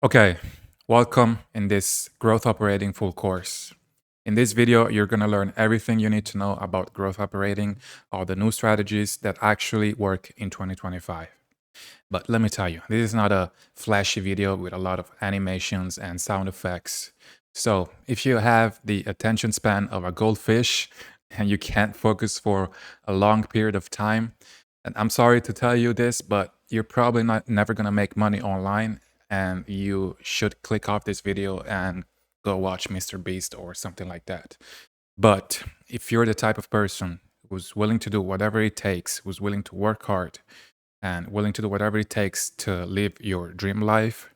Okay, welcome in this growth operating full course. In this video, you're going to learn everything you need to know about growth operating, all the new strategies that actually work in 2025. But let me tell you, this is not a flashy video with a lot of animations and sound effects. So if you have the attention span of a goldfish and you can't focus for a long period of time, and I'm sorry to tell you this, but you're probably not never going to make money online, and you should click off this video and go watch Mr. Beast or something like that. But if you're the type of person who's willing to do whatever it takes, who's willing to work hard, and willing to do whatever it takes to live your dream life,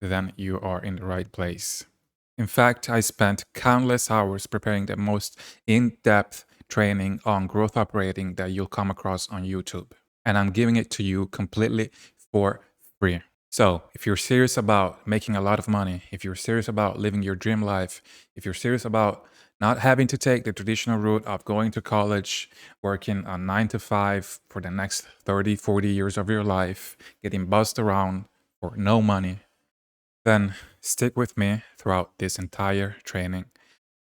then you are in the right place. In fact, I spent countless hours preparing the most in-depth training on growth operating that you'll come across on YouTube. And I'm giving it to you completely for free. So if you're serious about making a lot of money, if you're serious about living your dream life, if you're serious about not having to take the traditional route of going to college, working a 9 to 5 for the next 30, 40 years of your life, getting buzzed around for no money, then stick with me throughout this entire training,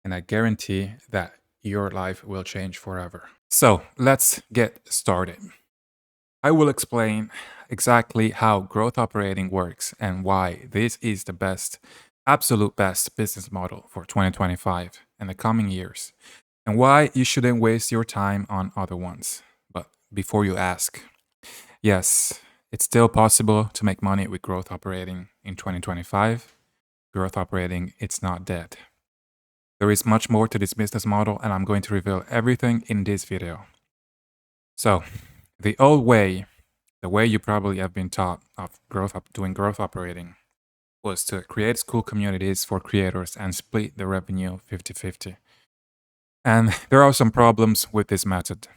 and I guarantee that your life will change forever. So let's get started. I will explain exactly how growth operating works and why this is the best, absolute best business model for 2025 and the coming years, and why you shouldn't waste your time on other ones. But before you ask, yes, it's still possible to make money with growth operating in 2025. Growth operating, it's not dead. There is much more to this business model, and I'm going to reveal everything in this video. So, the old way, the way you probably have been taught of doing growth operating, was to create school communities for creators and split the revenue 50-50. And there are some problems with this method.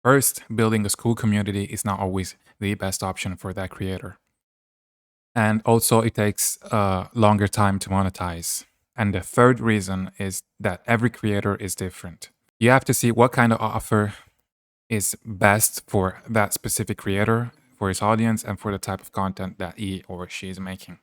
First, building a school community is not always the best option for that creator. And also, it takes a longer time to monetize. And the third reason is that every creator is different. You have to see what kind of offer is best for that specific creator, for his audience, and for the type of content that he or she is making.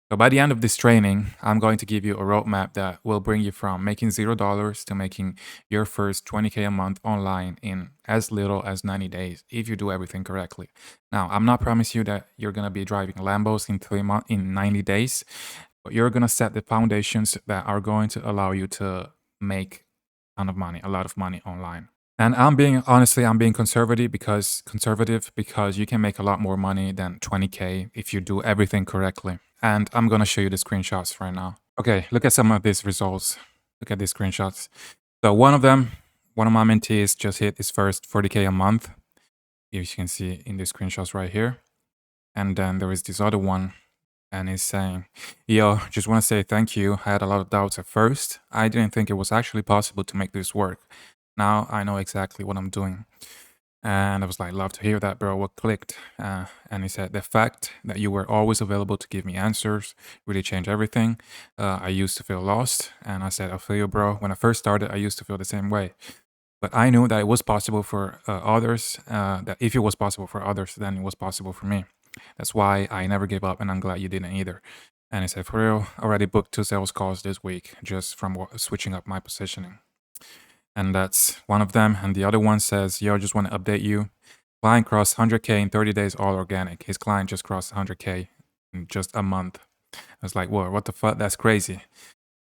So by the end of this training, I'm going to give you a roadmap that will bring you from making $0 to making your first 20K a month online in as little as 90 days if you do everything correctly. Now, I'm not promising you that you're going to be driving Lambos in 90 days, but you're going to set the foundations that are going to allow you to make a lot of money online. And I'm being conservative because you can make a lot more money than 20K if you do everything correctly. And I'm going to show you the screenshots right now. Okay, look at some of these results. Look at these screenshots. So one of my mentees just hit his first 40K a month. You can see in the screenshots right here. And then there is this other one, and he's saying, yo, just want to say thank you. I had a lot of doubts at first. I didn't think it was actually possible to make this work. Now I know exactly what I'm doing. And I was like, love to hear that, bro. What clicked? And he said, the fact that you were always available to give me answers really changed everything. I used to feel lost. And I said, I feel you, bro. When I first started, I used to feel the same way. But I knew that it was possible for others, that if it was possible for others, then it was possible for me. That's why I never gave up, and I'm glad you didn't either. And he said, for real, already booked 2 sales calls this week just from switching up my positioning. And that's one of them. And the other one says, yo, just want to update you. Client crossed 100K in 30 days, all organic. His client just crossed 100K in just a month. I was like, whoa, what the fuck? That's crazy.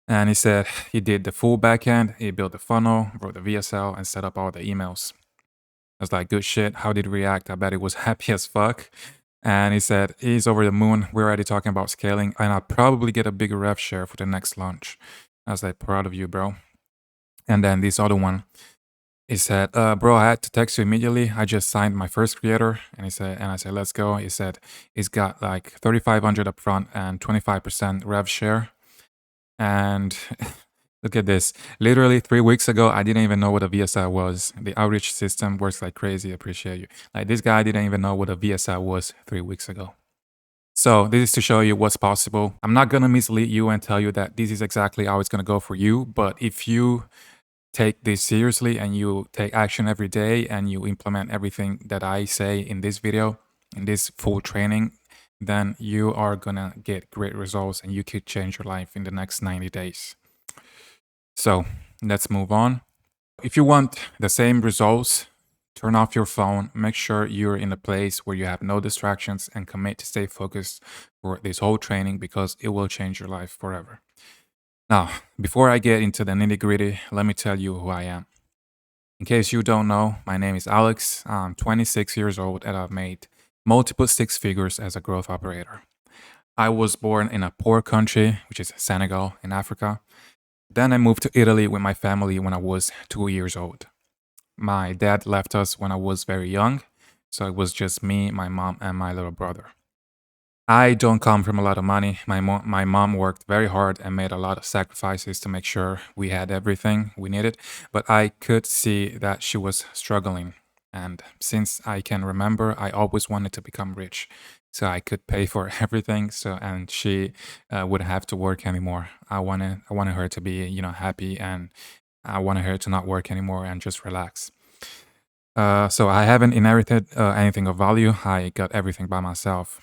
And he said he did the full backend. He built the funnel, wrote the VSL, and set up all the emails. I was like, good shit. How did he react? I bet he was happy as fuck. And he said, he's over the moon. We're already talking about scaling, and I'll probably get a bigger rev share for the next launch. I was like, proud of you, bro. And then this other one, he said, bro, I had to text you immediately. I just signed my first creator. And I said, let's go. He said, he's got like 3,500 upfront and 25% rev share. And look at this. Literally 3 weeks ago, I didn't even know what a VSL was. The outreach system works like crazy. Appreciate you. Like, this guy didn't even know what a VSL was 3 weeks ago. So this is to show you what's possible. I'm not going to mislead you and tell you that this is exactly how it's going to go for you. But if you take this seriously and you take action every day and you implement everything that I say in this video, in this full training, then you are gonna get great results and you could change your life in the next 90 days. So let's move on. If you want the same results, turn off your phone, make sure you're in a place where you have no distractions, and commit to stay focused for this whole training because it will change your life forever. Now, before I get into the nitty gritty, let me tell you who I am. In case you don't know, my name is Alex. I'm 26 years old and I've made multiple six figures as a growth operator. I was born in a poor country, which is Senegal in Africa. Then I moved to Italy with my family when I was 2 years old. My dad left us when I was very young, so it was just me, my mom, and my little brother. I don't come from a lot of money. My mom worked very hard and made a lot of sacrifices to make sure we had everything we needed, but I could see that she was struggling. And since I can remember, I always wanted to become rich so I could pay for everything. So and she wouldn't have to work anymore. I wanted her to be happy, and I wanted her to not work anymore and just relax. So I haven't inherited anything of value. I got everything by myself.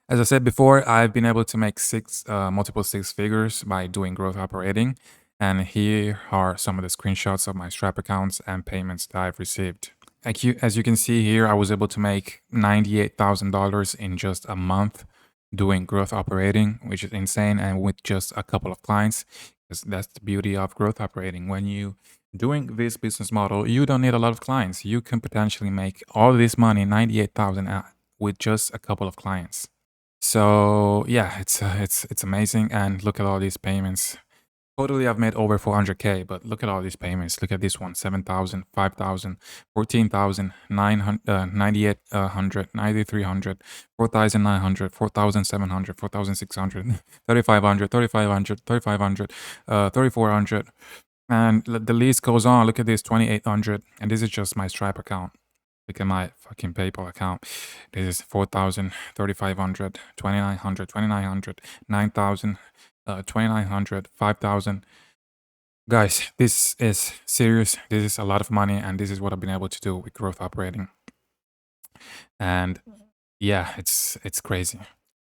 As I said before, I've been able to make multiple six figures by doing growth operating. And here are some of the screenshots of my Stripe accounts and payments that I've received. As you can see here, I was able to make $98,000 in just a month doing growth operating, which is insane, and with just a couple of clients. Because that's the beauty of growth operating. When you doing this business model, you don't need a lot of clients. You can potentially make all this money, 98,000, with just a couple of clients. So yeah, it's amazing, and look at all these payments. Totally, I've made over 400K, but look at all these payments. Look at this one: 7,000, 5,000, 14,000, 9,800, 9,300, 4,900, 4,700, 4,600, 3,500, 3,500, 3,500, 3,400, and the list goes on. Look at this: 2,800, and this is just my Stripe account. Look at my fucking PayPal account. This is 4,000, 3,500, 2,900, 2,900, 9,000, 2,900, 5,000. Guys, this is serious. This is a lot of money, and this is what I've been able to do with growth operating. And yeah, it's crazy.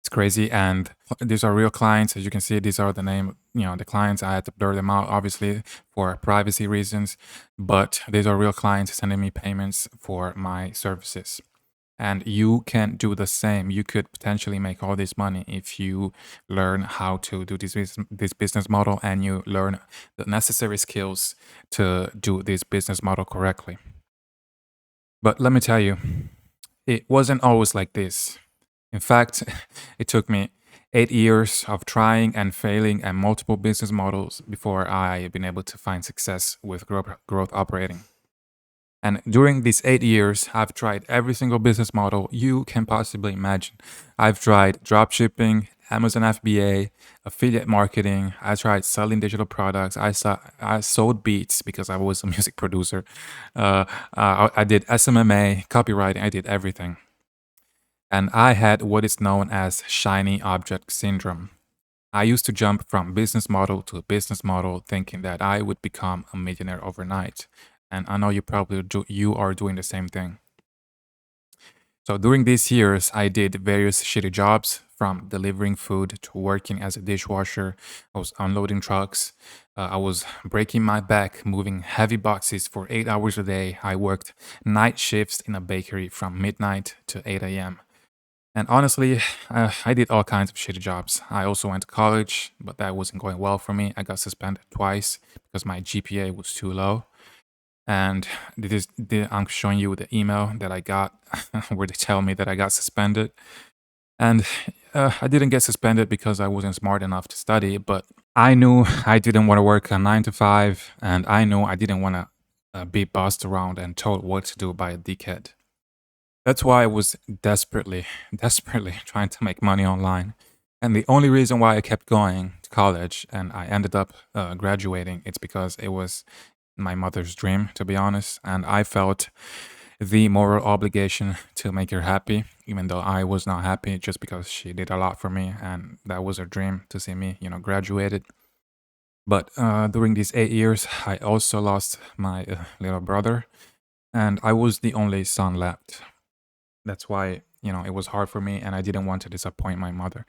It's crazy, and these are real clients. As you can see, these are the name, the clients. I had to blur them out, obviously, for privacy reasons, but these are real clients sending me payments for my services. And you can do the same. You could potentially make all this money if you learn how to do this business model and you learn the necessary skills to do this business model correctly. But let me tell you, it wasn't always like this. In fact, it took me 8 years of trying and failing at multiple business models before I've been able to find success with growth operating. And during these 8 years, I've tried every single business model you can possibly imagine. I've tried dropshipping, Amazon FBA, affiliate marketing. I tried selling digital products. I sold beats because I was a music producer. I did SMMA, copywriting. I did everything. And I had what is known as shiny object syndrome. I used to jump from business model to business model thinking that I would become a millionaire overnight. And I know you are doing the same thing. So during these years, I did various shitty jobs, from delivering food to working as a dishwasher. I was unloading trucks. I was breaking my back moving heavy boxes for 8 hours a day. I worked night shifts in a bakery from midnight to 8 a.m. And honestly, I did all kinds of shitty jobs. I also went to college, but that wasn't going well for me. I got suspended twice because my GPA was too low. And I'm showing you the email that I got where they tell me that I got suspended. And I didn't get suspended because I wasn't smart enough to study, but I knew I didn't want to work a 9 to 5, and I knew I didn't want to be bossed around and told what to do by a dickhead. That's why I was desperately, desperately trying to make money online. And the only reason why I kept going to college and I ended up graduating, it's because it was my mother's dream, to be honest. And I felt the moral obligation to make her happy, even though I was not happy, just because she did a lot for me. And that was her dream, to see me, graduated. But during these 8 years, I also lost my little brother, and I was the only son left. That's why It was hard for me and I didn't want to disappoint my mother.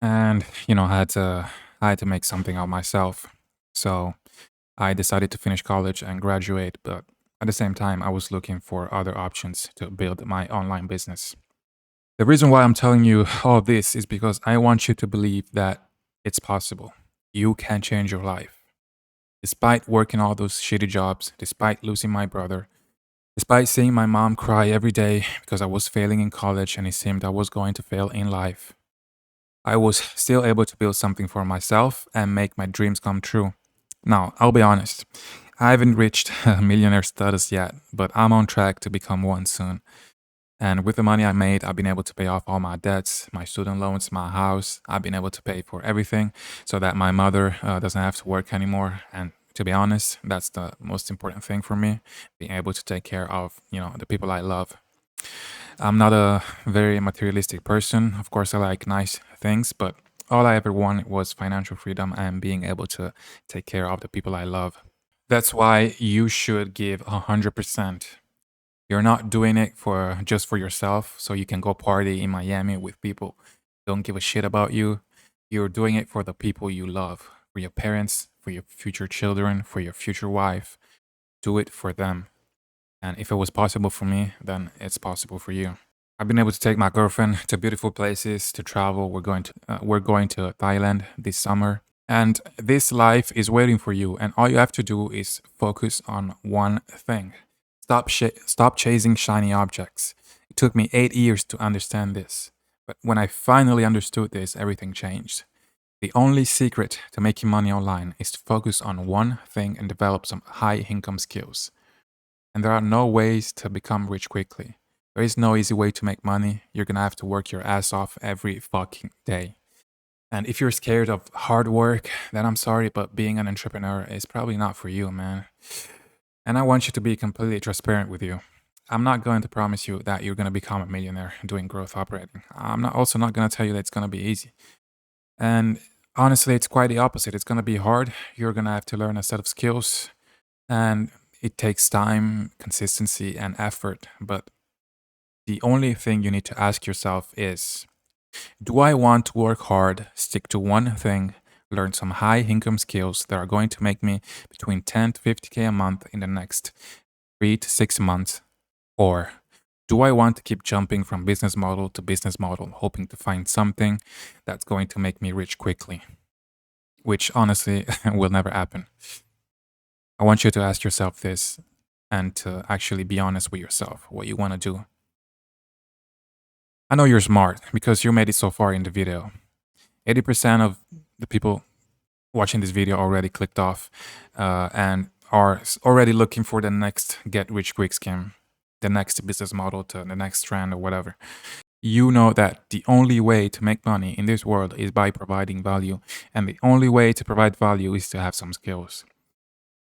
And, I had to make something of myself. So I decided to finish college and graduate, but at the same time, I was looking for other options to build my online business. The reason why I'm telling you all this is because I want you to believe that it's possible. You can change your life. Despite working all those shitty jobs, despite losing my brother, despite seeing my mom cry every day because I was failing in college and it seemed I was going to fail in life, I was still able to build something for myself and make my dreams come true. Now, I'll be honest, I haven't reached millionaire status yet, but I'm on track to become one soon. And with the money I made, I've been able to pay off all my debts, my student loans, my house. I've been able to pay for everything so that my mother doesn't have to work anymore. And to be honest, that's the most important thing for me, being able to take care of, the people I love. I'm not a very materialistic person. Of course, I like nice things, but all I ever wanted was financial freedom and being able to take care of the people I love. That's why you should give 100%. You're not doing it for just for yourself so you can go party in Miami with people who don't give a shit about you. You're doing it for the people you love, for your parents, for your future children, for your future wife. Do it for them. And if it was possible for me, then it's possible for you. I've been able to take my girlfriend to beautiful places to travel. We're going to Thailand this summer. And this life is waiting for you, and all you have to do is focus on one thing. Stop chasing shiny objects. It took me 8 years to understand this, but when I finally understood this, everything changed. The only secret to making money online is to focus on one thing and develop some high income skills. And there are no ways to become rich quickly. There is no easy way to make money. You're gonna have to work your ass off every fucking day. And if you're scared of hard work, then I'm sorry, but being an entrepreneur is probably not for you, man. And I want you to be completely transparent with you. I'm not going to promise you that you're going to become a millionaire doing growth operating. I'm not going to tell you that it's going to be easy. And honestly, it's quite the opposite. It's going to be hard. You're going to have to learn a set of skills, and it takes time, consistency, and effort. But the only thing you need to ask yourself is, do I want to work hard, stick to one thing, learn some high income skills that are going to make me between 10 to 50K a month in the next 3 to 6 months? Or do I want to keep jumping from business model to business model, hoping to find something that's going to make me rich quickly? Which honestly will never happen. I want you to ask yourself this and to actually be honest with yourself, what you want to do. I know you're smart because you made it so far in the video. 80% of the people watching this video already clicked off and are already looking for the next get rich quick scheme, the next business model to the next trend or whatever. You know that the only way to make money in this world is by providing value, and the only way to provide value is to have some skills.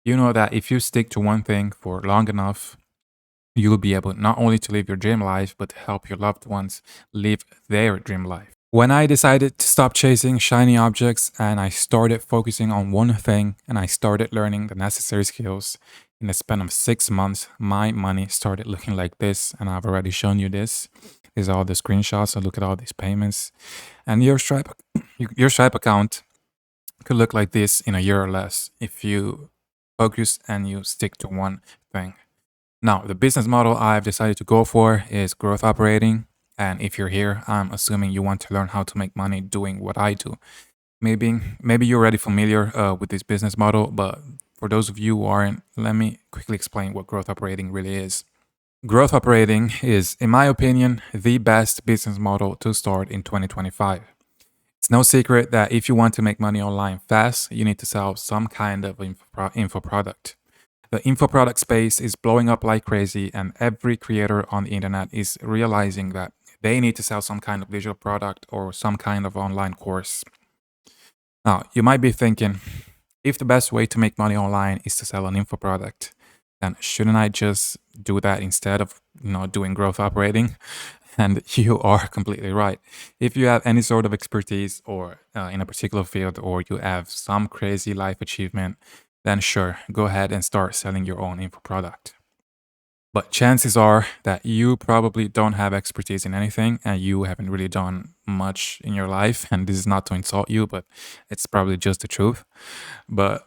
You know that if you stick to one thing for long enough, you'll be able not only to live your dream life, but to help your loved ones live their dream life. When I decided to stop chasing shiny objects and I started focusing on one thing and I started learning the necessary skills, in the span of 6 months, my money started looking like this. And I've already shown you this. These are all the screenshots. So look at all these payments. And your Stripe account could look like this in a year or less if you focus and you stick to one thing. Now, the business model I've decided to go for is growth operating. And if you're here, I'm assuming you want to learn how to make money doing what I do. Maybe you're already familiar with this business model, but for those of you who aren't, let me quickly explain what growth operating really is. Growth operating is, in my opinion, the best business model to start in 2025. It's no secret that if you want to make money online fast, you need to sell some kind of info product. The info product space is blowing up like crazy, and every creator on the internet is realizing that they need to sell some kind of digital product or some kind of online course. Now, you might be thinking, if the best way to make money online is to sell an info product, then shouldn't I just do that instead of doing growth operating? And you are completely right. If you have any sort of expertise or in a particular field, or you have some crazy life achievement, then sure, go ahead and start selling your own info product. But chances are that you probably don't have expertise in anything and you haven't really done much in your life. And this is not to insult you, but it's probably just the truth. But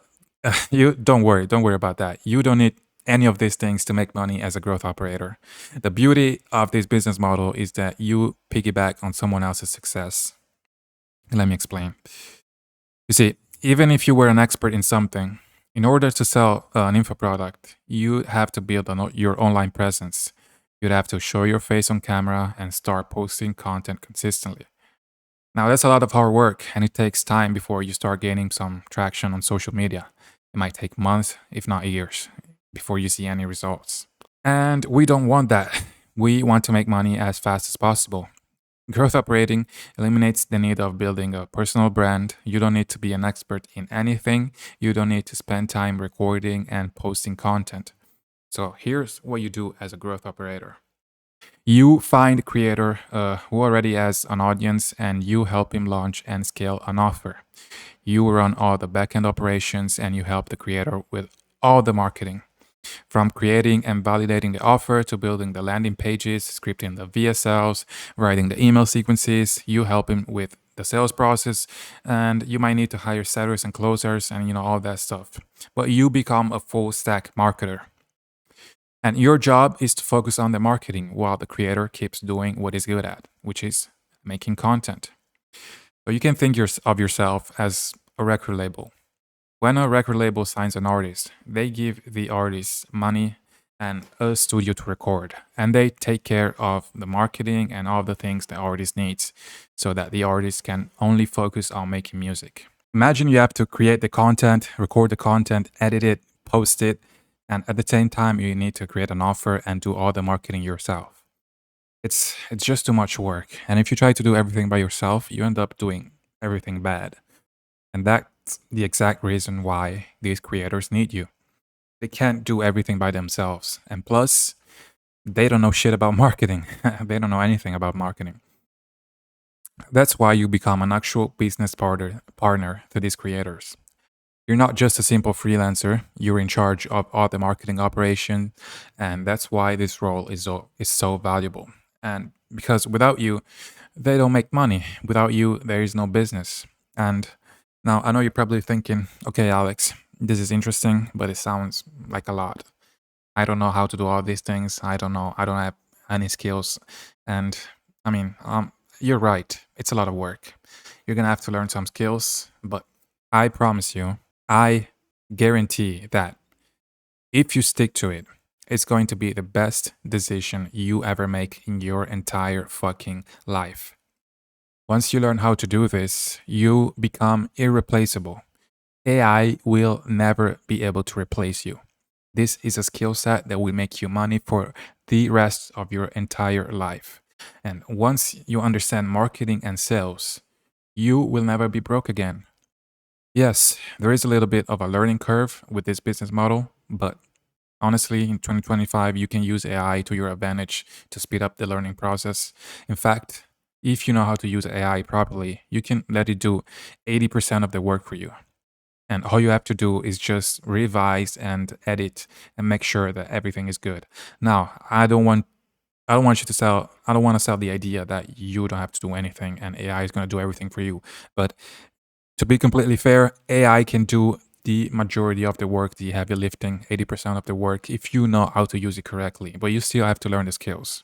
you don't worry about that. You don't need any of these things to make money as a growth operator. The beauty of this business model is that you piggyback on someone else's success. Let me explain. You see, even if you were an expert in something, in order to sell an info product, you have to build your online presence. You'd have to show your face on camera and start posting content consistently. Now, that's a lot of hard work, and it takes time before you start gaining some traction on social media. It might take months, if not years, before you see any results. And we don't want that. We want to make money as fast as possible. Growth operating eliminates the need of building a personal brand. You don't need to be an expert in anything. You don't need to spend time recording and posting content. So here's what you do as a growth operator. You find a creator who already has an audience and you help him launch and scale an offer. You run all the backend operations and you help the creator with all the marketing. From creating and validating the offer to building the landing pages, scripting the VSLs, writing the email sequences, you help him with the sales process, and you might need to hire sellers and closers and all that stuff. But you become a full stack marketer. And your job is to focus on the marketing while the creator keeps doing what he's good at, which is making content. So you can think of yourself as a record label. When a record label signs an artist, they give the artist money and a studio to record, and they take care of the marketing and all the things the artist needs so that the artist can only focus on making music. Imagine you have to create the content, record the content, edit it, post it, and at the same time you need to create an offer and do all the marketing yourself. It's just too much work, and if you try to do everything by yourself, you end up doing everything bad. And that's the exact reason why these creators need you. They can't do everything by themselves. And plus, they don't know shit about marketing. They don't know anything about marketing. That's why you become an actual business partner to these creators. You're not just a simple freelancer, you're in charge of all the marketing operation. And that's why this role is so valuable. And because without you, they don't make money. Without you, there is no business. And now I know you're probably thinking, okay, Alex, this is interesting, but it sounds like a lot. I don't know how to do all these things. I don't know. I don't have any skills. And I mean, you're right. It's a lot of work. You're going to have to learn some skills, but I promise you, I guarantee that if you stick to it, it's going to be the best decision you ever make in your entire fucking life. Once you learn how to do this, you become irreplaceable. AI will never be able to replace you. This is a skill set that will make you money for the rest of your entire life. And once you understand marketing and sales, you will never be broke again. Yes, there is a little bit of a learning curve with this business model, but honestly, in 2025, you can use AI to your advantage to speed up the learning process. In fact, if you know how to use AI properly, you can let it do 80% of the work for you. And all you have to do is just revise and edit and make sure that everything is good. Now, I don't want you to sell I don't want to sell the idea that you don't have to do anything and AI is going to do everything for you. But to be completely fair, AI can do the majority of the work, the heavy lifting, 80% of the work, if you know how to use it correctly. But you still have to learn the skills.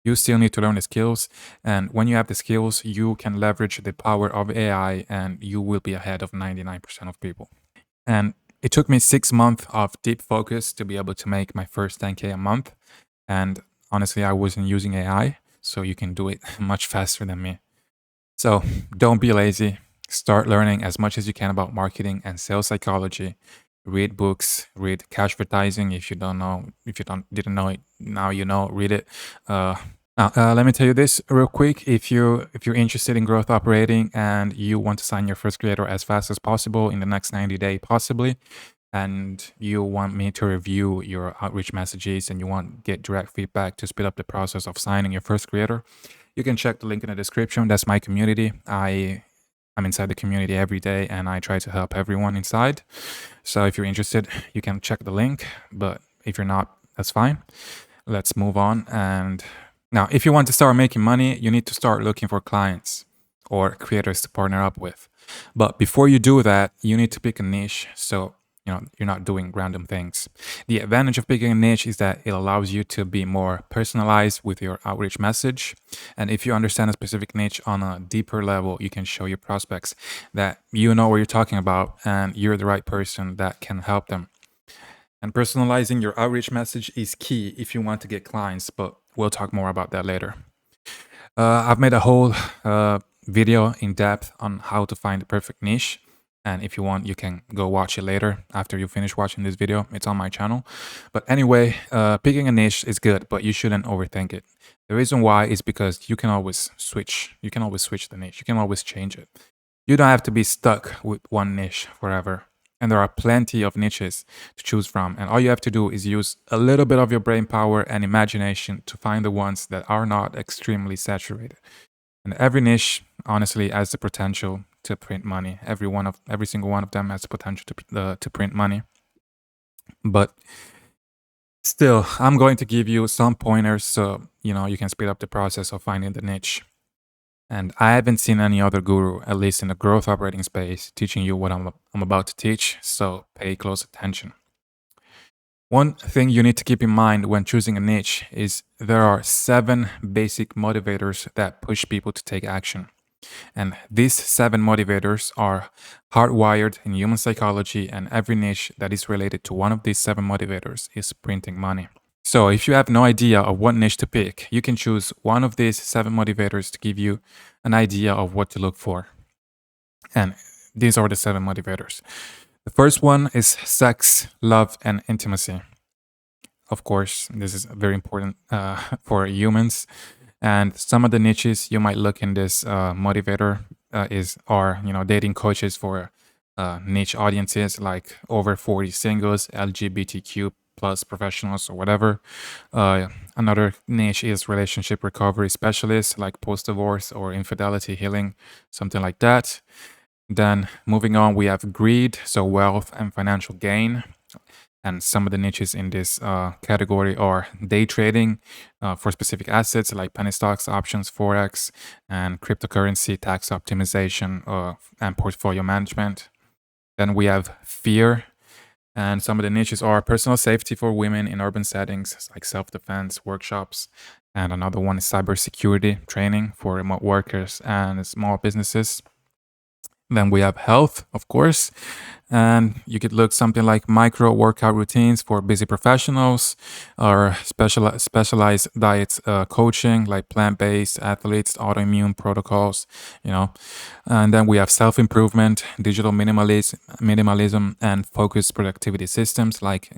You still need to learn the skills. And when you have the skills, you can leverage the power of AI and you will be ahead of 99% of people. And it took me 6 months of deep focus to be able to make my first 10K a month. And honestly, I wasn't using AI, so you can do it much faster than me. So don't be lazy. Start learning as much as you can about marketing and sales psychology. Read books, read cash advertising. If you don't know, if you don't didn't know it, now you know. Read it. Let me tell you this real quick. If you're interested in growth operating and you want to sign your first creator as fast as possible in the next 90 days, possibly, and you want me to review your outreach messages and you want get direct feedback to speed up the process of signing your first creator, you can check the link in the description. That's my community. I'm inside the community every day and I try to help everyone inside. So if you're interested, you can check the link. But if you're not, that's fine. Let's move on. And now, if you want to start making money, you need to start looking for clients or creators to partner up with. But before you do that, you need to pick a niche so you're not doing random things. The advantage of picking a niche is that it allows you to be more personalized with your outreach message. And if you understand a specific niche on a deeper level, you can show your prospects that you know what you're talking about and you're the right person that can help them. And personalizing your outreach message is key if you want to get clients, but we'll talk more about that later. I've made a whole video in depth on how to find the perfect niche. And if you want, you can go watch it later after you finish watching this video. It's on my channel. But anyway, picking a niche is good, but you shouldn't overthink it. The reason why is because you can always switch. You can always switch the niche. You can always change it. You don't have to be stuck with one niche forever. And there are plenty of niches to choose from. And all you have to do is use a little bit of your brain power and imagination to find the ones that are not extremely saturated. And every niche, honestly, has the potential to print money. Every single one of them has the potential to print money. But still, I'm going to give you some pointers so you can speed up the process of finding the niche. And I haven't seen any other guru, at least in the growth operating space, teaching you what I'm about to teach, so pay close attention. One thing you need to keep in mind when choosing a niche is there are 7 basic motivators that push people to take action. And these 7 motivators are hardwired in human psychology, and every niche that is related to one of these 7 motivators is printing money. So if you have no idea of what niche to pick, you can choose one of these 7 motivators to give you an idea of what to look for. And these are the 7 motivators. The first one is sex, love, and intimacy. Of course, this is very important for humans. And some of the niches you might look in this motivator are dating coaches for niche audiences like over 40 singles, LGBTQ plus professionals or whatever. Another niche is relationship recovery specialists like post-divorce or infidelity healing, something like that. Then moving on, we have greed, so wealth and financial gain. And some of the niches in this category are day trading for specific assets like penny stocks, options, forex, and cryptocurrency, tax optimization, and portfolio management. Then we have fear, and some of the niches are personal safety for women in urban settings like self-defense workshops. And another one is cybersecurity training for remote workers and small businesses. Then we have health, of course, and you could look something like micro workout routines for busy professionals or specialized diet coaching like plant-based athletes, autoimmune protocols, And then we have self-improvement, digital minimalism, and focused productivity systems like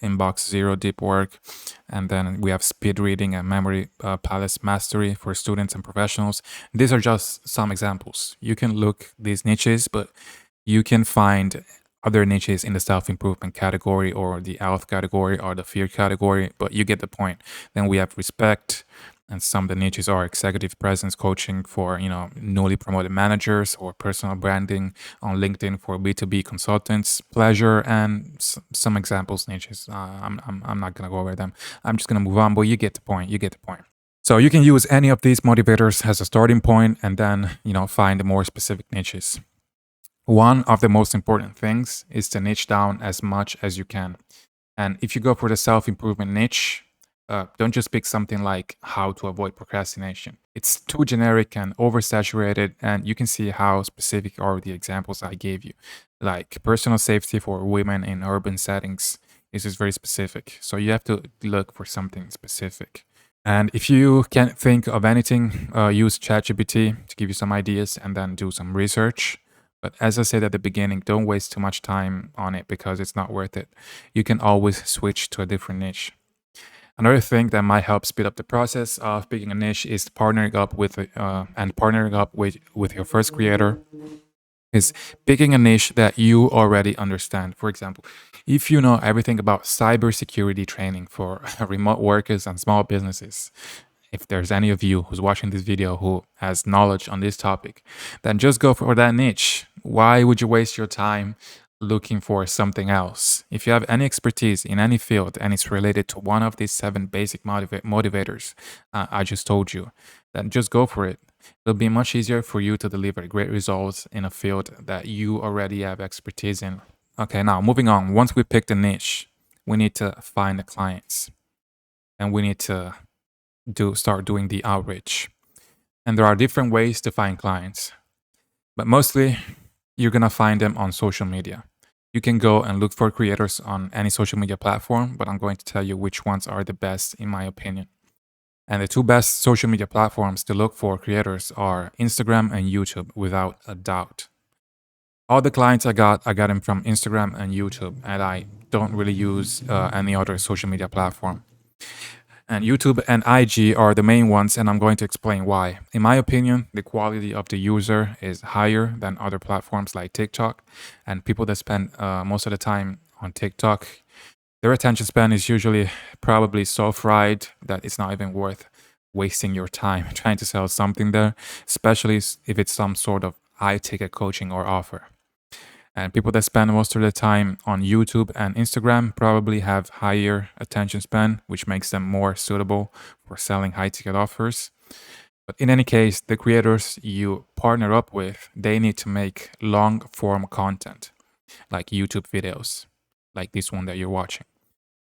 Inbox Zero Deep Work. And then we have speed reading and memory palace mastery for students and professionals. These are just some examples. You can look these niches, but you can find other niches in the self-improvement category or the health category or the fear category, but you get the point. Then we have respect, and some of the niches are executive presence coaching for newly promoted managers or personal branding on LinkedIn for B2B consultants, pleasure, and some examples niches. I'm not gonna go over them. I'm just gonna move on, but you get the point. You get the point. So you can use any of these motivators as a starting point, and then find the more specific niches. One of the most important things is to niche down as much as you can. And if you go for the self-improvement niche, don't just pick something like how to avoid procrastination. It's too generic and oversaturated, and you can see how specific are the examples I gave you. Like personal safety for women in urban settings. This is very specific. So you have to look for something specific. And if you can't think of anything, use ChatGPT to give you some ideas and then do some research. But as I said at the beginning, don't waste too much time on it because it's not worth it. You can always switch to a different niche. Another thing that might help speed up the process of picking a niche is partnering up with your first creator. Is picking a niche that you already understand. For example, if you know everything about cybersecurity training for remote workers and small businesses, if there's any of you who's watching this video who has knowledge on this topic, then just go for that niche. Why would you waste your time looking for something else. If you have any expertise in any field and it's related to one of these 7 basic motivators I just told you, then just go for it. It'll be much easier for you to deliver great results in a field that you already have expertise in. Okay, now moving on. Once we picked a niche, we need to find the clients and we need to start doing the outreach. And there are different ways to find clients, but mostly you're gonna find them on social media. You can go and look for creators on any social media platform, but I'm going to tell you which ones are the best in my opinion. And the 2 best social media platforms to look for creators are Instagram and YouTube, without a doubt. All the clients I got them from Instagram and YouTube, and I don't really use any other social media platform. And YouTube and IG are the main ones, and I'm going to explain why. In my opinion, the quality of the user is higher than other platforms like TikTok, and people that spend most of the time on TikTok, their attention span is usually probably so fried that it's not even worth wasting your time trying to sell something there, especially if it's some sort of high ticket coaching or offer. And people that spend most of their time on YouTube and Instagram probably have higher attention span, which makes them more suitable for selling high ticket offers. But in any case, the creators you partner up with, they need to make long form content, like YouTube videos, like this one that you're watching.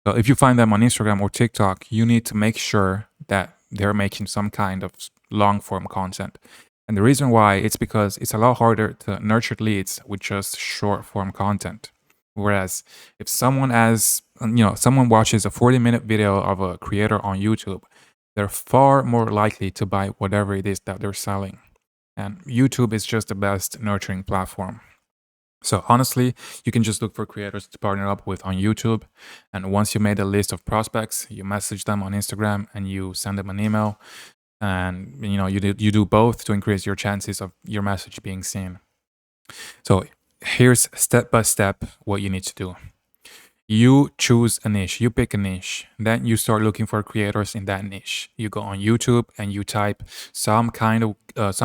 So if you find them on Instagram or TikTok, you need to make sure that they're making some kind of long form content. And the reason why, it's because it's a lot harder to nurture leads with just short form content. Whereas if someone someone watches a 40-minute video of a creator on YouTube, they're far more likely to buy whatever it is that they're selling. And YouTube is just the best nurturing platform. So honestly, you can just look for creators to partner up with on YouTube. And once you made a list of prospects, you message them on Instagram and you send them an email. And you do both to increase your chances of your message being seen. So here's step by step what you need to do. You choose a niche, you pick a niche, then you start looking for creators in that niche. You go on YouTube and you type some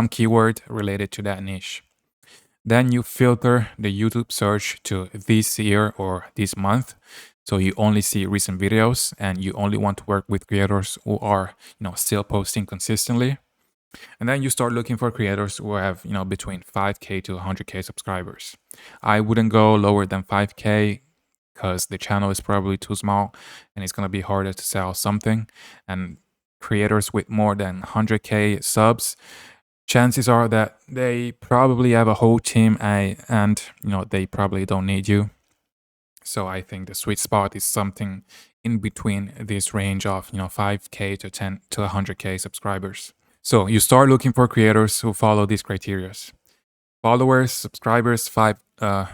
keyword related to that niche. Then you filter the YouTube search to this year or this month. So you only see recent videos and you only want to work with creators who are, still posting consistently. And then you start looking for creators who have, between 5K to 100K subscribers. I wouldn't go lower than 5K because the channel is probably too small and it's going to be harder to sell something. And creators with more than 100K subs, chances are that they probably have a whole team and they probably don't need you. So I think the sweet spot is something in between this range of 5K to 10 to 100K subscribers. So you start looking for creators who follow these criteria. Followers, subscribers,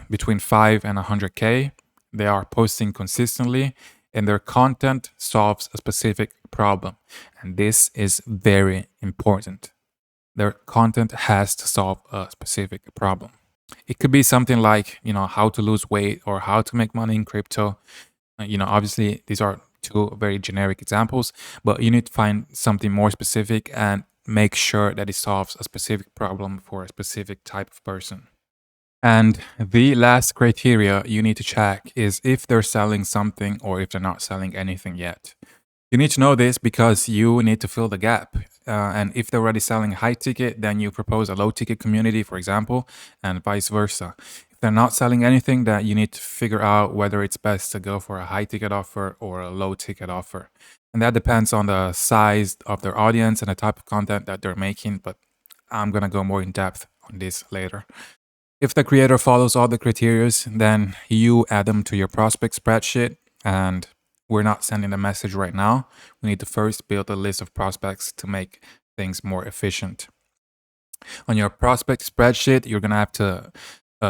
between 5 and 100K. They are posting consistently and their content solves a specific problem. And this is very important. Their content has to solve a specific problem. It could be something like, how to lose weight or how to make money in crypto. Obviously, these are 2 very generic examples, but you need to find something more specific and make sure that it solves a specific problem for a specific type of person. And the last criteria you need to check is if they're selling something or if they're not selling anything yet. You need to know this because you need to fill the gap. And if they're already selling high ticket, then you propose a low ticket community, for example, and vice versa. If they're not selling anything, then you need to figure out whether it's best to go for a high ticket offer or a low ticket offer. And that depends on the size of their audience and the type of content that they're making. But I'm going to go more in depth on this later. If the creator follows all the criteria, then you add them to your prospect spreadsheet. And we're not sending a message right now. We need to first build a list of prospects to make things more efficient. On your prospect spreadsheet, you're going to have to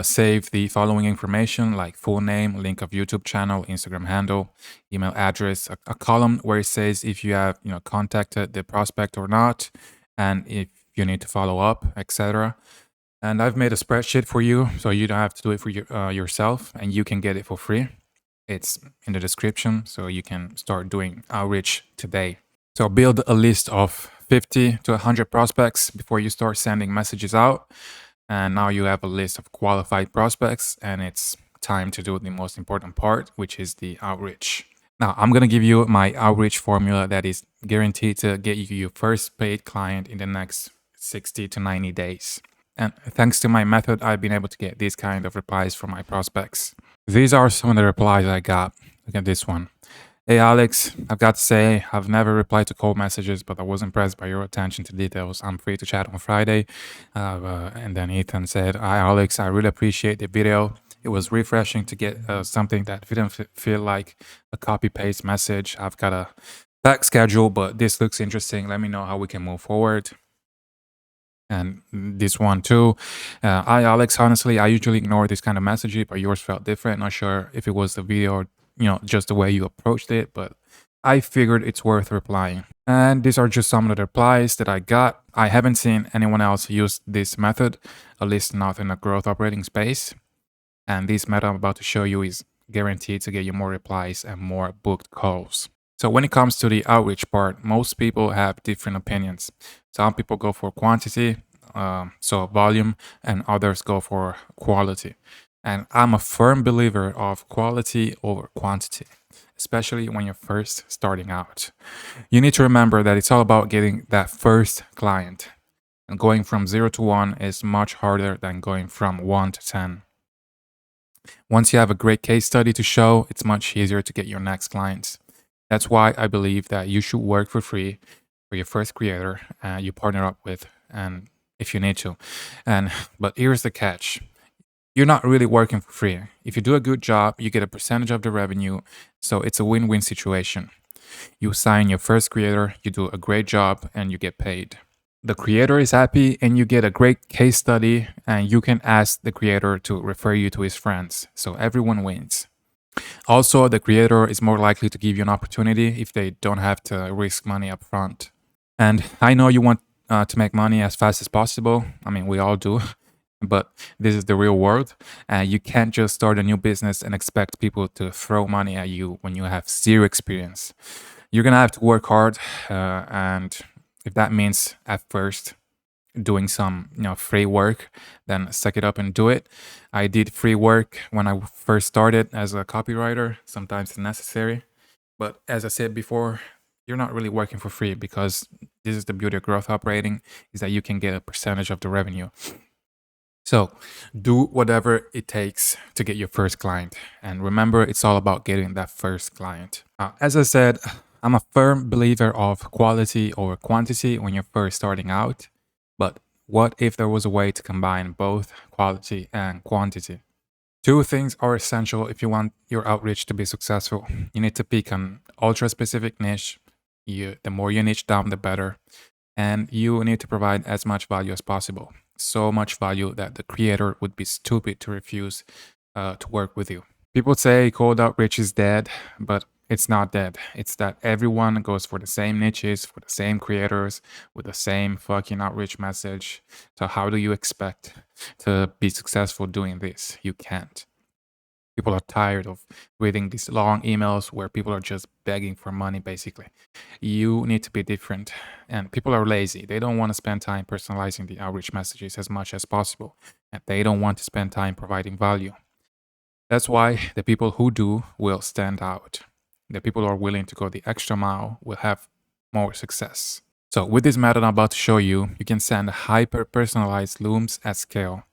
save the following information like full name, link of YouTube channel, Instagram handle, email address, a column where it says if you have contacted the prospect or not, and if you need to follow up, etc. And I've made a spreadsheet for you, so you don't have to do it for yourself, and you can get it for free. It's in the description, so you can start doing outreach today. So build a list of 50 to 100 prospects before you start sending messages out. And now you have a list of qualified prospects, and it's time to do the most important part, which is the outreach. Now, I'm going to give you my outreach formula that is guaranteed to get you your first paid client in the next 60 to 90 days. And thanks to my method, I've been able to get these kind of replies from my prospects. These are some of the replies I got. Look at this one. Hey Alex, I've got to say, I've never replied to cold messages, but I was impressed by your attention to details. I'm free to chat on Friday. And then Ethan said, Hi Alex, I really appreciate the video. It was refreshing to get something that didn't feel like a copy paste message. I've got a packed schedule, but this looks interesting. Let me know how we can move forward. And this one too. Hi Alex, honestly, I usually ignore this kind of messaging, but yours felt different. Not sure if it was the video or just the way you approached it, but I figured it's worth replying. And these are just some of the replies that I got. I haven't seen anyone else use this method, at least not in a growth operating space. And this method I'm about to show you is guaranteed to get you more replies and more booked calls. So when it comes to the outreach part, most people have different opinions. Some people go for quantity, so volume, and others go for quality. And I'm a firm believer of quality over quantity, especially when you're first starting out. You need to remember that it's all about getting that first client. And going from 0 to 1 is much harder than going from 1 to 10. Once you have a great case study to show, it's much easier to get your next clients. That's why I believe that you should work for free for your first creator you partner up with, and if you need to. But here's the catch. You're not really working for free. If you do a good job, you get a percentage of the revenue, so it's a win-win situation. You sign your first creator, you do a great job, and you get paid. The creator is happy and you get a great case study, and you can ask the creator to refer you to his friends, so everyone wins. Also, the creator is more likely to give you an opportunity if they don't have to risk money up front. And I know you want to make money as fast as possible. I mean, we all do. But this is the real world. And you can't just start a new business and expect people to throw money at you when you have zero experience. You're going to have to work hard. And if that means at first doing some free work, then suck it up and do it. I did free work when I first started as a copywriter. Sometimes it's necessary, but as I said before, you're not really working for free, because this is the beauty of growth operating, is that you can get a percentage of the revenue. So do whatever it takes to get your first client, and remember, it's all about getting that first client. As I said, I'm a firm believer of quality over quantity when you're first starting out. But what if there was a way to combine both quality and quantity? Two things are essential if you want your outreach to be successful. You need to pick an ultra-specific niche. The more you niche down, the better. And you need to provide as much value as possible. So much value that the creator would be stupid to refuse to work with you. People say cold outreach is dead, but it's not dead. It's that everyone goes for the same niches, for the same creators, with the same fucking outreach message. So how do you expect to be successful doing this? You can't. People are tired of reading these long emails where people are just begging for money, basically. You need to be different. And people are lazy. They don't want to spend time personalizing the outreach messages as much as possible. And they don't want to spend time providing value. That's why the people who do will stand out. The people who are willing to go the extra mile will have more success. So with this method I'm about to show you, you can send hyper-personalized looms at scale.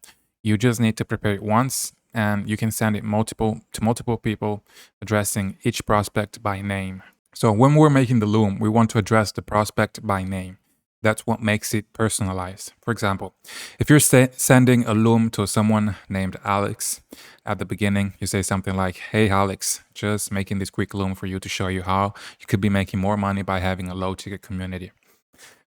You just need to prepare it once, and you can send it to multiple people, addressing each prospect by name. So when we're making the loom, we want to address the prospect by name. That's what makes it personalized. For example, if you're sending a loom to someone named Alex, at the beginning, you say something like, hey Alex, just making this quick loom for you to show you how you could be making more money by having a low ticket community.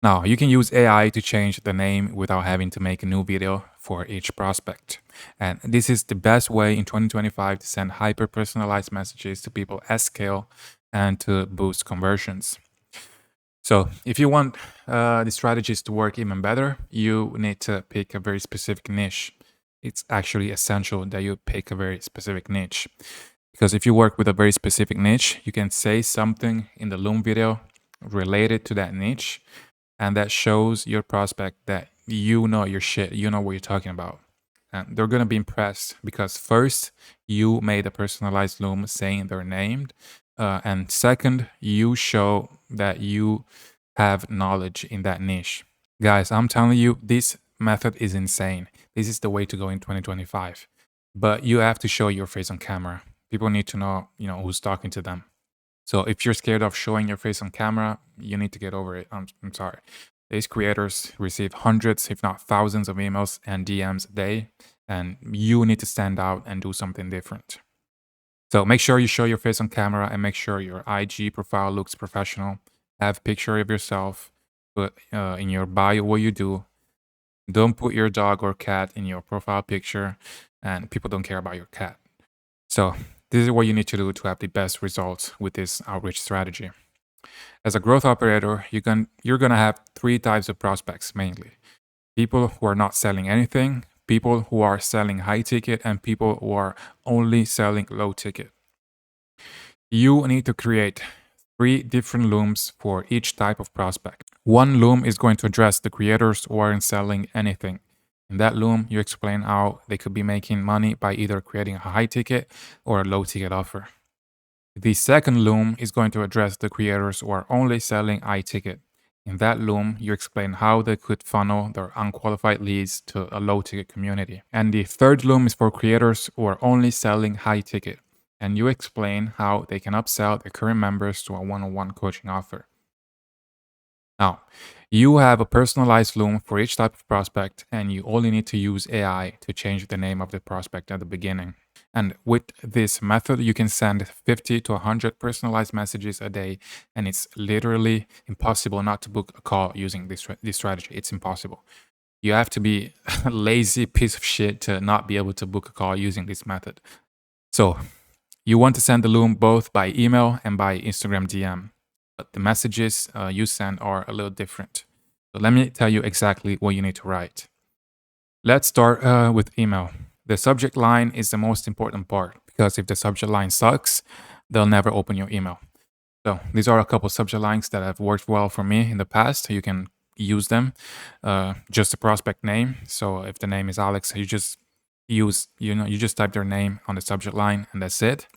Now, you can use AI to change the name without having to make a new video for each prospect. And this is the best way in 2025 to send hyper-personalized messages to people at scale and to boost conversions. So if you want the strategies to work even better, you need to pick a very specific niche. It's actually essential that you pick a very specific niche. Because if you work with a very specific niche, you can say something in the Loom video related to that niche, and that shows your prospect that you know your shit, you know what you're talking about. And they're going to be impressed because first, you made a personalized loom saying their name. And second, you show that you have knowledge in that niche. Guys, I'm telling you, this method is insane. This is the way to go in 2025. But you have to show your face on camera. People need to know, who's talking to them. So if you're scared of showing your face on camera, you need to get over it. I'm sorry. These creators receive hundreds, if not thousands, of emails and DMs a day, and you need to stand out and do something different. So make sure you show your face on camera and make sure your IG profile looks professional. Have a picture of yourself, put in your bio what you do. Don't put your dog or cat in your profile picture, and people don't care about your cat. So this is what you need to do to have the best results with this outreach strategy. As a growth operator, you're gonna have three types of prospects mainly: people who are not selling anything, people who are selling high ticket, and people who are only selling low ticket. You need to create 3 different looms for each type of prospect. One loom is going to address the creators who aren't selling anything. In that loom, you explain how they could be making money by either creating a high ticket or a low ticket offer. The second loom is going to address the creators who are only selling high ticket. In that loom, you explain how they could funnel their unqualified leads to a low ticket community. And the third loom is for creators who are only selling high ticket. And you explain how they can upsell their current members to a one-on-one coaching offer. Now, you have a personalized loom for each type of prospect, and you only need to use AI to change the name of the prospect at the beginning. And with this method, you can send 50 to 100 personalized messages a day, and it's literally impossible not to book a call using this strategy. It's impossible. You have to be a lazy piece of shit to not be able to book a call using this method. So you want to send the loom both by email and by Instagram DM. But the messages you send are a little different. So let me tell you exactly what you need to write. Let's start with email. The subject line is the most important part because if the subject line sucks, they'll never open your email. So these are a couple subject lines that have worked well for me in the past. You can use them. Just a prospect name. So if the name is Alex, you just you just type their name on the subject line and that's it.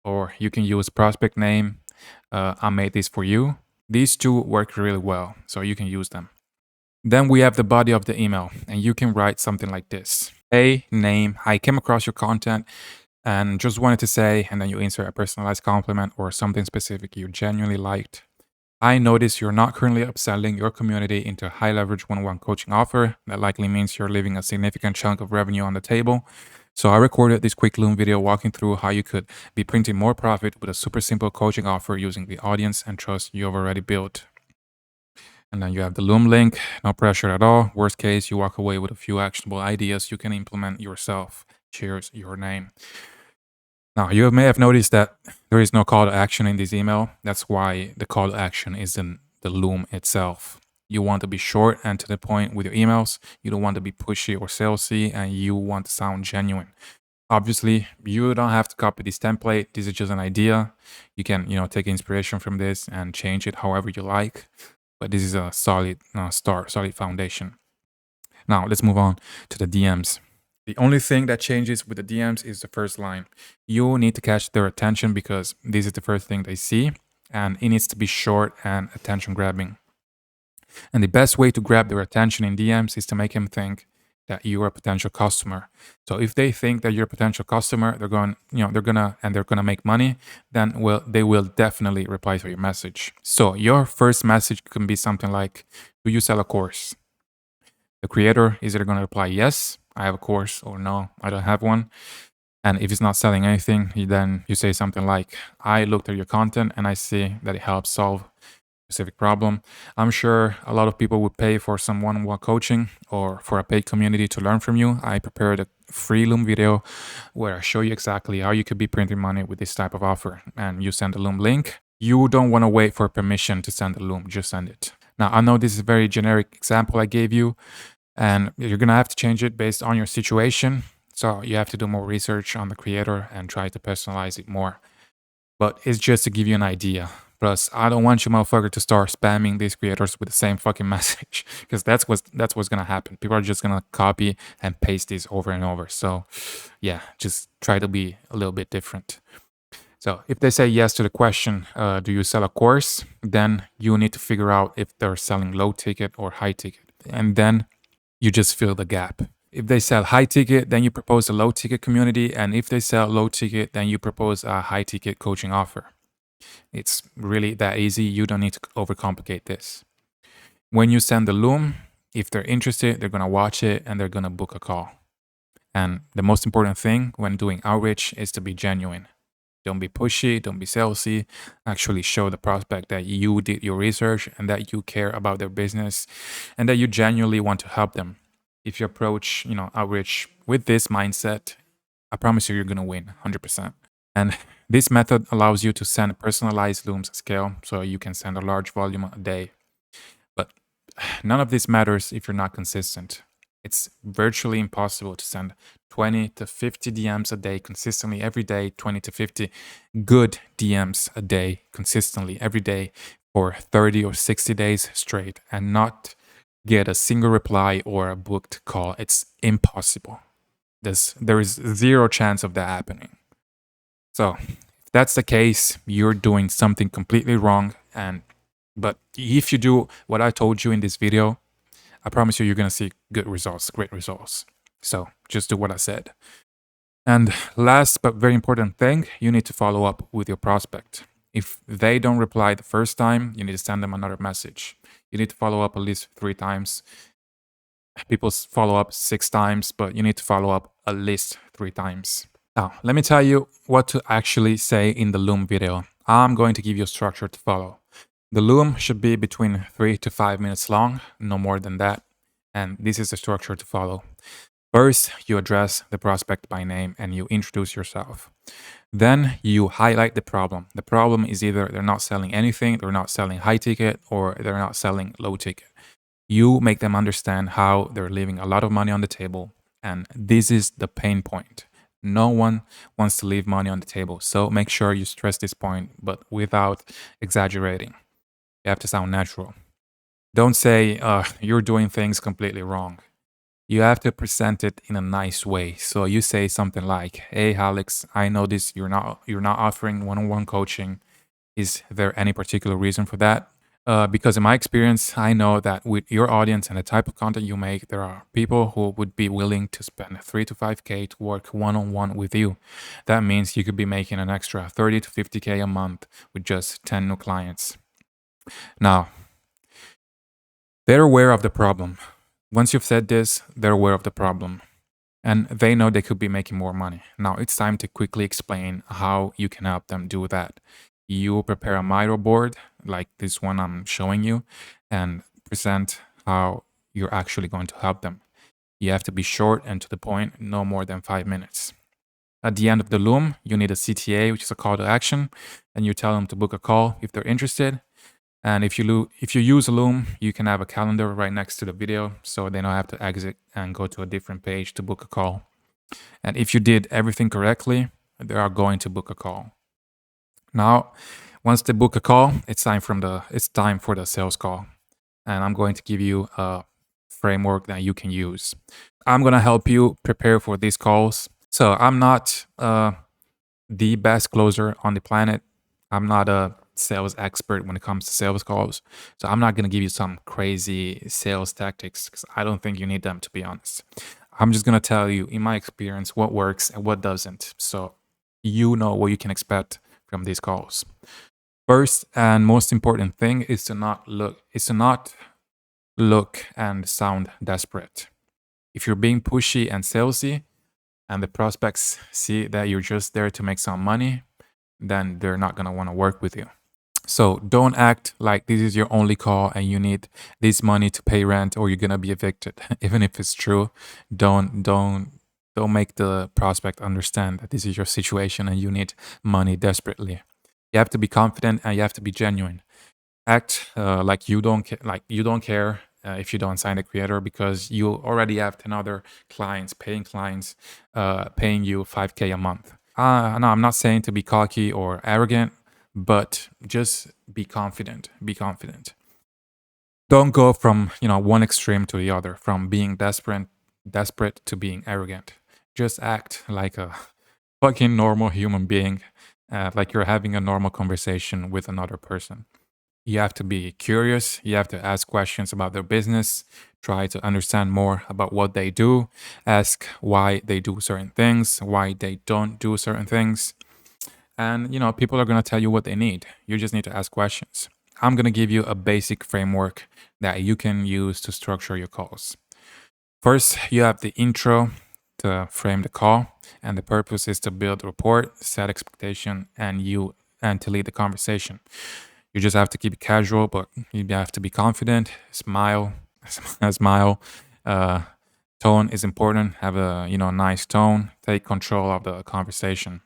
Or you can use prospect name. I made this for you. These two work really well, so you can use them. Then we have the body of the email, and you can write something like this. Hey, name, I came across your content and just wanted to say, and then you insert a personalized compliment or something specific you genuinely liked. I notice you're not currently upselling your community into a high leverage one-on-one coaching offer. That likely means you're leaving a significant chunk of revenue on the table. So I recorded this quick Loom video walking through how you could be printing more profit with a super simple coaching offer using the audience and trust you've already built. And then you have the Loom link, no pressure at all. Worst case, you walk away with a few actionable ideas you can implement yourself. Cheers, your name. Now, you may have noticed that there is no call to action in this email. That's why the call to action is in the Loom itself. You want to be short and to the point with your emails. You don't want to be pushy or salesy, and you want to sound genuine. Obviously, you don't have to copy this template. This is just an idea. You can, take inspiration from this and change it however you like. But this is a solid start, solid foundation. Now, let's move on to the DMs. The only thing that changes with the DMs is the first line. You need to catch their attention because this is the first thing they see, and it needs to be short and attention grabbing. And the best way to grab their attention in DMs is to make them think that you're a potential customer. So if they think that you're a potential customer, they're gonna make money, then they will definitely reply to your message. So your first message can be something like, do you sell a course? The creator is either gonna reply, yes, I have a course, or no, I don't have one. And if it's not selling anything, then you say something like, I looked at your content and I see that it helps solve specific problem. I'm sure a lot of people would pay for some one-on-one coaching or for a paid community to learn from you. I prepared a free Loom video where I show you exactly how you could be printing money with this type of offer. And you send the Loom link. You don't want to wait for permission to send the Loom, just send it. Now, I know this is a very generic example I gave you, and you're going to have to change it based on your situation. So you have to do more research on the creator and try to personalize it more. But it's just to give you an idea. Plus, I don't want you motherfucker to start spamming these creators with the same fucking message because that's what's gonna happen. People are just gonna copy and paste these over and over. So yeah, just try to be a little bit different. So if they say yes to the question, do you sell a course? Then you need to figure out if they're selling low ticket or high ticket. And then you just fill the gap. If they sell high ticket, then you propose a low ticket community. And if they sell low ticket, then you propose a high ticket coaching offer. It's really that easy. You don't need to overcomplicate this. When you send the Loom, if they're interested, they're going to watch it and they're going to book a call. And the most important thing when doing outreach is to be genuine. Don't be pushy, don't be salesy. Actually show the prospect that you did your research and that you care about their business and that you genuinely want to help them. If you approach, outreach with this mindset, I promise you're going to win 100%. And this method allows you to send personalized looms at scale so you can send a large volume a day. But none of this matters if you're not consistent. It's virtually impossible to send 20 to 50 DMs a day consistently every day, 20 to 50 good DMs a day consistently every day for 30 or 60 days straight and not get a single reply or a booked call. It's impossible. There is zero chance of that happening. So if that's the case, you're doing something completely wrong. But if you do what I told you in this video, I promise you're gonna see good results, great results. So just do what I said. And last but very important thing, you need to follow up with your prospect. If they don't reply the first time, you need to send them another message. You need to follow up at least 3 times. People follow up 6 times, but you need to follow up at least 3 times. Now, let me tell you what to actually say in the Loom video. I'm going to give you a structure to follow. The Loom should be between 3 to 5 minutes long, no more than that. And this is the structure to follow. First, you address the prospect by name and you introduce yourself. Then you highlight the problem. The problem is either they're not selling anything, they're not selling high ticket, or they're not selling low ticket. You make them understand how they're leaving a lot of money on the table. And this is the pain point. No one wants to leave money on the table. So make sure you stress this point, but without exaggerating. You have to sound natural. Don't say you're doing things completely wrong. You have to present it in a nice way. So you say something like, "Hey Alex, I noticed you're not offering one-on-one coaching. Is there any particular reason for that? Because in my experience, I know that with your audience and the type of content you make, there are people who would be willing to spend 3 to 5K to work one-on-one with you. That means you could be making an extra 30 to 50K a month with just 10 new clients." Now, they're aware of the problem. Once you've said this, they're aware of the problem. And they know they could be making more money. Now it's time to quickly explain how you can help them do that. You prepare a Miro board like this one I'm showing you and present how you're actually going to help them. You have to be short and to the point, no more than 5 minutes. At the end of the Loom, you need a CTA, which is a call to action, and you tell them to book a call if they're interested. And if you use a Loom, you can have a calendar right next to the video so they don't have to exit and go to a different page to book a call. And if you did everything correctly, they are going to book a call. Now, once they book a call, it's time for the sales call. And I'm going to give you a framework that you can use. I'm going to help you prepare for these calls. So I'm not the best closer on the planet. I'm not a sales expert when it comes to sales calls. So I'm not going to give you some crazy sales tactics because I don't think you need them, to be honest. I'm just going to tell you, in my experience, what works and what doesn't. So you know what you can expect from these calls. First and most important thing is to not look and sound desperate. If you're being pushy and salesy and the prospects see that you're just there to make some money, then they're not going to want to work with you. So don't act like this is your only call and you need this money to pay rent or you're going to be evicted. Even if it's true, don't make the prospect understand that this is your situation and you need money desperately. You have to be confident and you have to be genuine. Act like you don't care if you don't sign the creator because you already have 10 other clients, paying you 5K a month. No, I'm not saying to be cocky or arrogant, but just be confident. Be confident. Don't go from one extreme to the other, from being desperate to being arrogant. Just act like a fucking normal human being, like you're having a normal conversation with another person. You have to be curious. You have to ask questions about their business, try to understand more about what they do, ask why they do certain things, why they don't do certain things. And, people are going to tell you what they need. You just need to ask questions. I'm going to give you a basic framework that you can use to structure your calls. First, you have the intro to frame the call, and the purpose is to build rapport, set expectation, and to lead the conversation. You just have to keep it casual, but you have to be confident. Smile, smile. Uh, Tone is important. Have a nice tone. Take control of the conversation.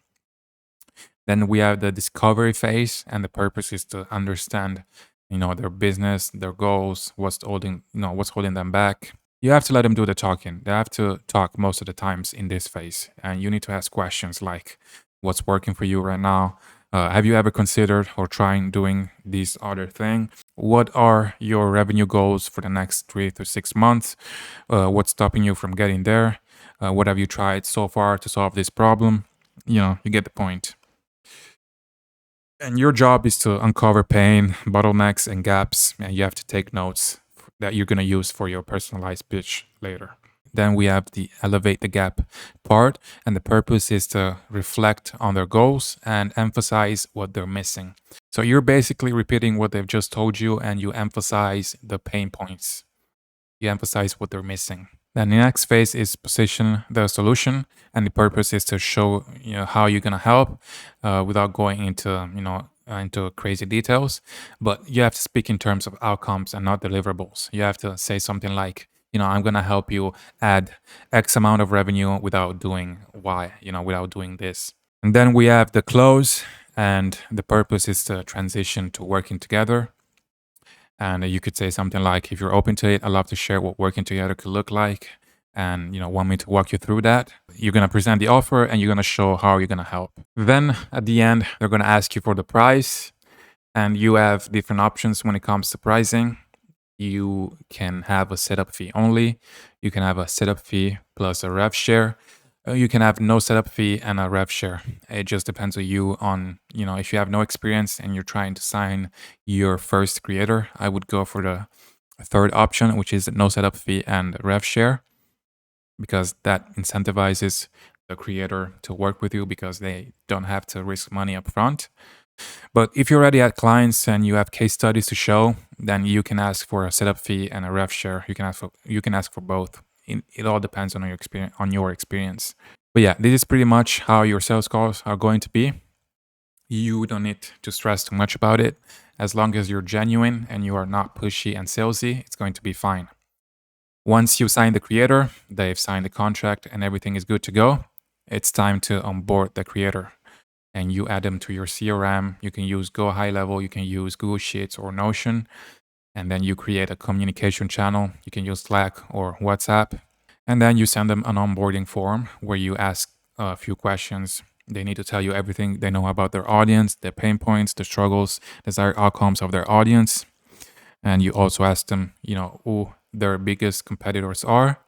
Then we have the discovery phase, and the purpose is to understand, their business, their goals, what's holding them back. You have to let them do the talking. They have to talk most of the times in this phase, and you need to ask questions like, "What's working for you right now? Have you ever considered or trying doing this other thing? What are your revenue goals for the next 3 to 6 months? What's stopping you from getting there? What have you tried so far to solve this problem?" You get the point. And your job is to uncover pain, bottlenecks, and gaps, and you have to take notes that you're going to use for your personalized pitch later. Then we have the elevate the gap part, and the purpose is to reflect on their goals and emphasize what they're missing. So you're basically repeating what they've just told you, and you emphasize the pain points. You emphasize what they're missing. Then the next phase is position the solution, and the purpose is to show how you're gonna help, without going into into crazy details. But you have to speak in terms of outcomes and not deliverables. You have to say something like, I'm gonna help you add X amount of revenue without doing Y, without doing this. And then we have the close, and the purpose is to transition to working together. And you could say something like, if you're open to it, I'd love to share what working together could look like. And want me to walk you through that. You're gonna present the offer and you're gonna show how you're gonna help. Then at the end, they're gonna ask you for the price, and you have different options when it comes to pricing. You can have a setup fee only. You can have a setup fee plus a rev share. You can have no setup fee and a rev share. It just depends on you. If you have no experience and you're trying to sign your first creator, I would go for the third option, which is no setup fee and rev share, because that incentivizes the creator to work with you because they don't have to risk money up front. But if you're already at clients and you have case studies to show, then you can ask for a setup fee and a rev share. You can ask for both. It all depends on your experience. But yeah, this is pretty much how your sales calls are going to be. You don't need to stress too much about it. As long as you're genuine and you are not pushy and salesy, it's going to be fine. Once you sign the creator, they've signed the contract and everything is good to go, it's time to onboard the creator. And you add them to your CRM. You can use Go High Level, you can use Google Sheets or Notion. And then you create a communication channel. You can use Slack or WhatsApp. And then you send them an onboarding form where you ask a few questions. They need to tell you everything they know about their audience, their pain points, the struggles, desired outcomes of their audience. And you also ask them, who their biggest competitors are.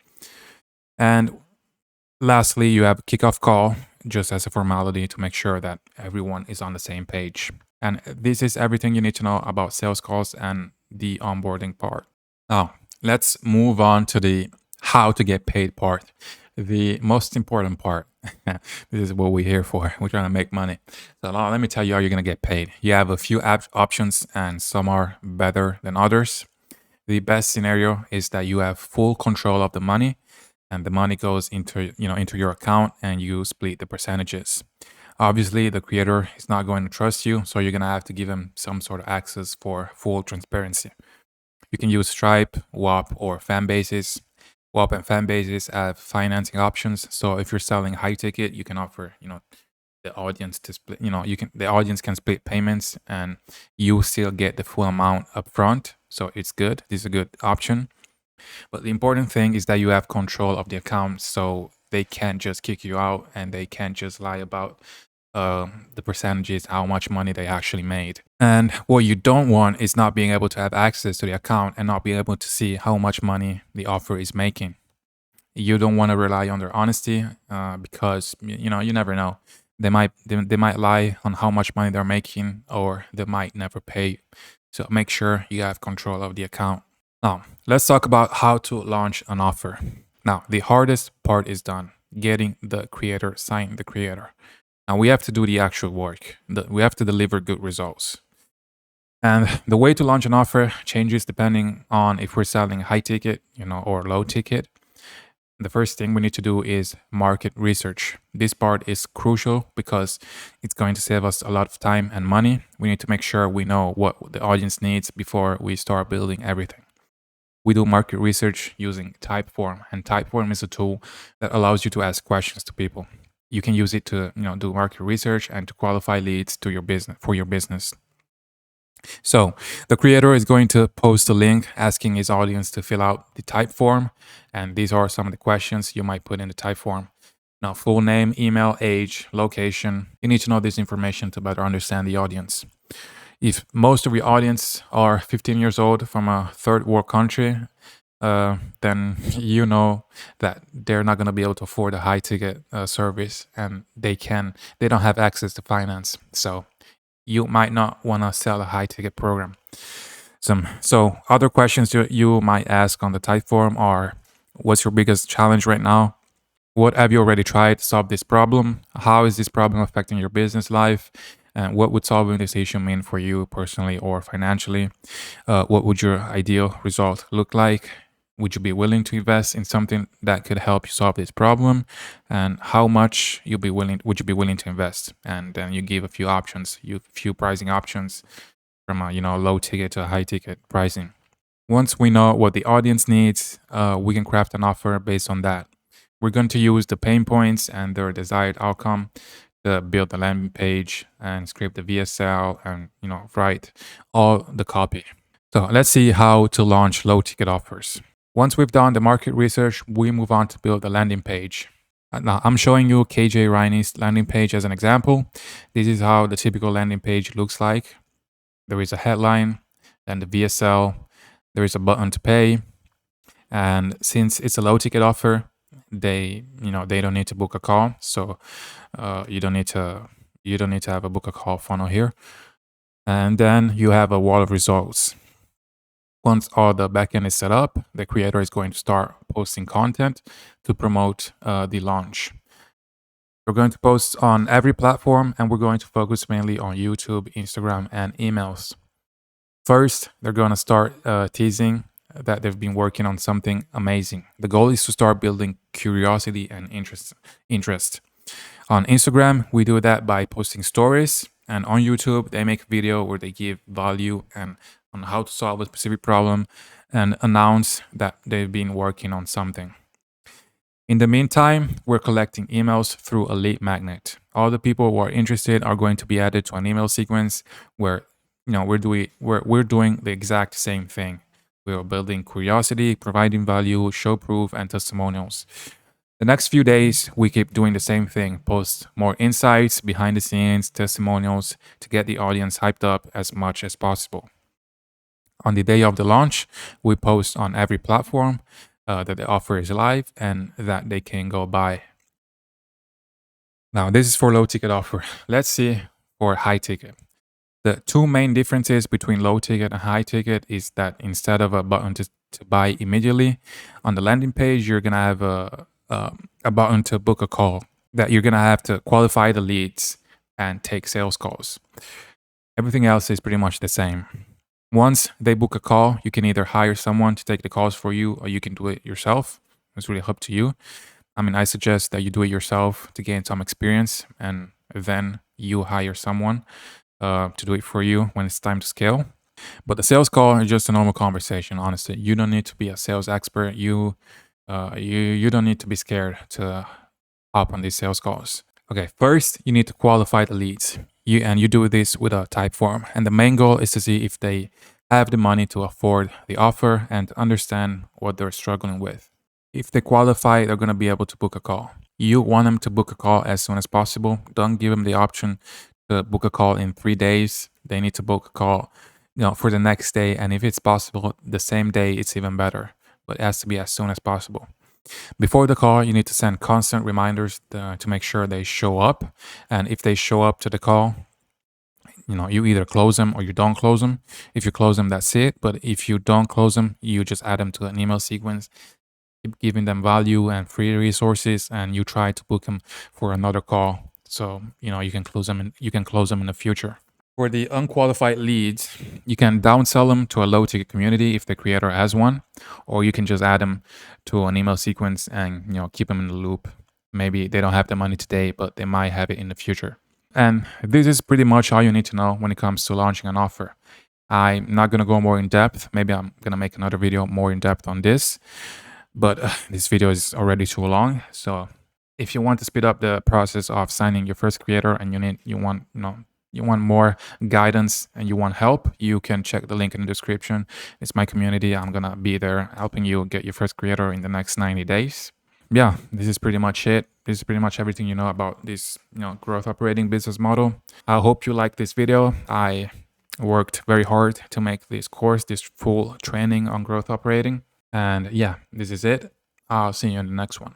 And lastly, you have a kickoff call just as a formality to make sure that everyone is on the same page. And this is everything you need to know about sales calls and the onboarding part. Now, let's move on to the how to get paid part, the most important part. This is what we're here for. We're trying to make money. So now let me tell you how you're going to get paid. You have a few options, and some are better than others. The best scenario is that you have full control of the money, and the money goes into your account, and you split the percentages. Obviously, the creator is not going to trust you, so you're going to have to give him some sort of access for full transparency. You can use Stripe, WAP, or fan bases. WAP and fan bases have financing options. So if you're selling high ticket, you can offer, the audience to split, the audience can split payments and you still get the full amount up front. So it's good. This is a good option. But the important thing is that you have control of the account, so they can't just kick you out and they can't just lie about the percentages, how much money they actually made. And what you don't want is not being able to have access to the account and not being able to see how much money the offer is making. You don't want to rely on their honesty because you never know. They might lie on how much money they're making, or they might never pay. So make sure you have control of the account. Now, let's talk about how to launch an offer. Now, the hardest part is done, getting the creator, sign the creator. Now, we have to do the actual work. We have to deliver good results. And the way to launch an offer changes depending on if we're selling high ticket, or low ticket. The first thing we need to do is market research. This part is crucial because it's going to save us a lot of time and money. We need to make sure we know what the audience needs before we start building everything. We do market research using Typeform, and Typeform is a tool that allows you to ask questions to people. You can use it to, do market research and to qualify leads to your business for your business. So the creator is going to post a link asking his audience to fill out the type form. And these are some of the questions you might put in the type form. Now, full name, email, age, location. You need to know this information to better understand the audience. If most of your audience are 15 years old from a third world country, then you know that they're not going to be able to afford a high ticket service, and they don't have access to finance. So you might not want to sell a high ticket program. So other questions you might ask on the type form are: what's your biggest challenge right now? What have you already tried to solve this problem? How is this problem affecting your business life? And what would solving this issue mean for you personally or financially? What would your ideal result look like? Would you be willing to invest in something that could help you solve this problem? And how much would you be willing to invest? And then you give a few options, few pricing options from a low ticket to a high ticket pricing. Once we know what the audience needs, we can craft an offer based on that. We're going to use the pain points and their desired outcome to build the landing page and script the VSL and write all the copy. So let's see how to launch low ticket offers. Once we've done the market research, we move on to build the landing page. Now, I'm showing you KJ Riney's landing page as an example. This is how the typical landing page looks like. There is a headline, then the VSL, there is a button to pay. And since it's a low ticket offer, they don't need to book a call. So you don't need to have a book a call funnel here. And then you have a wall of results. Once all the backend is set up, the creator is going to start posting content to promote the launch. We're going to post on every platform, and we're going to focus mainly on YouTube, Instagram, and emails. First, they're going to start teasing that they've been working on something amazing. The goal is to start building curiosity and interest. On Instagram, we do that by posting stories, and on YouTube, they make a video where they give value and on how to solve a specific problem and announce that they've been working on something. In the meantime, we're collecting emails through a lead magnet. All the people who are interested are going to be added to an email sequence where we're doing the exact same thing. We are building curiosity, providing value, show proof, and testimonials. The next few days, we keep doing the same thing, post more insights, behind the scenes, testimonials to get the audience hyped up as much as possible. On the day of the launch, we post on every platform that the offer is live and that they can go buy. Now, this is for low ticket offer. Let's see for high ticket. The two main differences between low ticket and high ticket is that instead of a button to buy immediately, on the landing page, you're going to have a button to book a call, that you're going to have to qualify the leads and take sales calls. Everything else is pretty much the same. Once they book a call, you can either hire someone to take the calls for you, or you can do it yourself. It's really up to you. I mean, I suggest that you do it yourself to gain some experience, and then you hire someone to do it for you when it's time to scale. But the sales call is just a normal conversation, honestly. You don't need to be a sales expert. You don't need to be scared to hop on these sales calls. Okay, first, you need to qualify the leads. You do this with a type form. And the main goal is to see if they have the money to afford the offer and to understand what they're struggling with. If they qualify, they're going to be able to book a call. You want them to book a call as soon as possible. Don't give them the option to book a call in 3 days. They need to book a call, for the next day. And if it's possible, the same day, it's even better. But it has to be as soon as possible. Before the call, you need to send constant reminders to make sure they show up. And if they show up to the call, you either close them or you don't close them. If you close them, that's it. But if you don't close them, you just add them to an email sequence, keep giving them value and free resources, and you try to book them for another call. So you can close them. You can close them in the future. For the unqualified leads, you can downsell them to a low ticket community if the creator has one, or you can just add them to an email sequence and keep them in the loop. Maybe they don't have the money today, but they might have it in the future. And this is pretty much all you need to know when it comes to launching an offer. I'm not going to go more in depth. Maybe I'm going to make another video more in depth on this, but this video is already too long. So if you want to speed up the process of signing your first creator and you want more guidance and you want help, you can check the link in the description. It's my community. I'm going to be there helping you get your first creator in the next 90 days. Yeah, this is pretty much it. This is pretty much everything you know about this, growth operating business model. I hope you like this video. I worked very hard to make this course, this full training on growth operating. And yeah, this is it. I'll see you in the next one.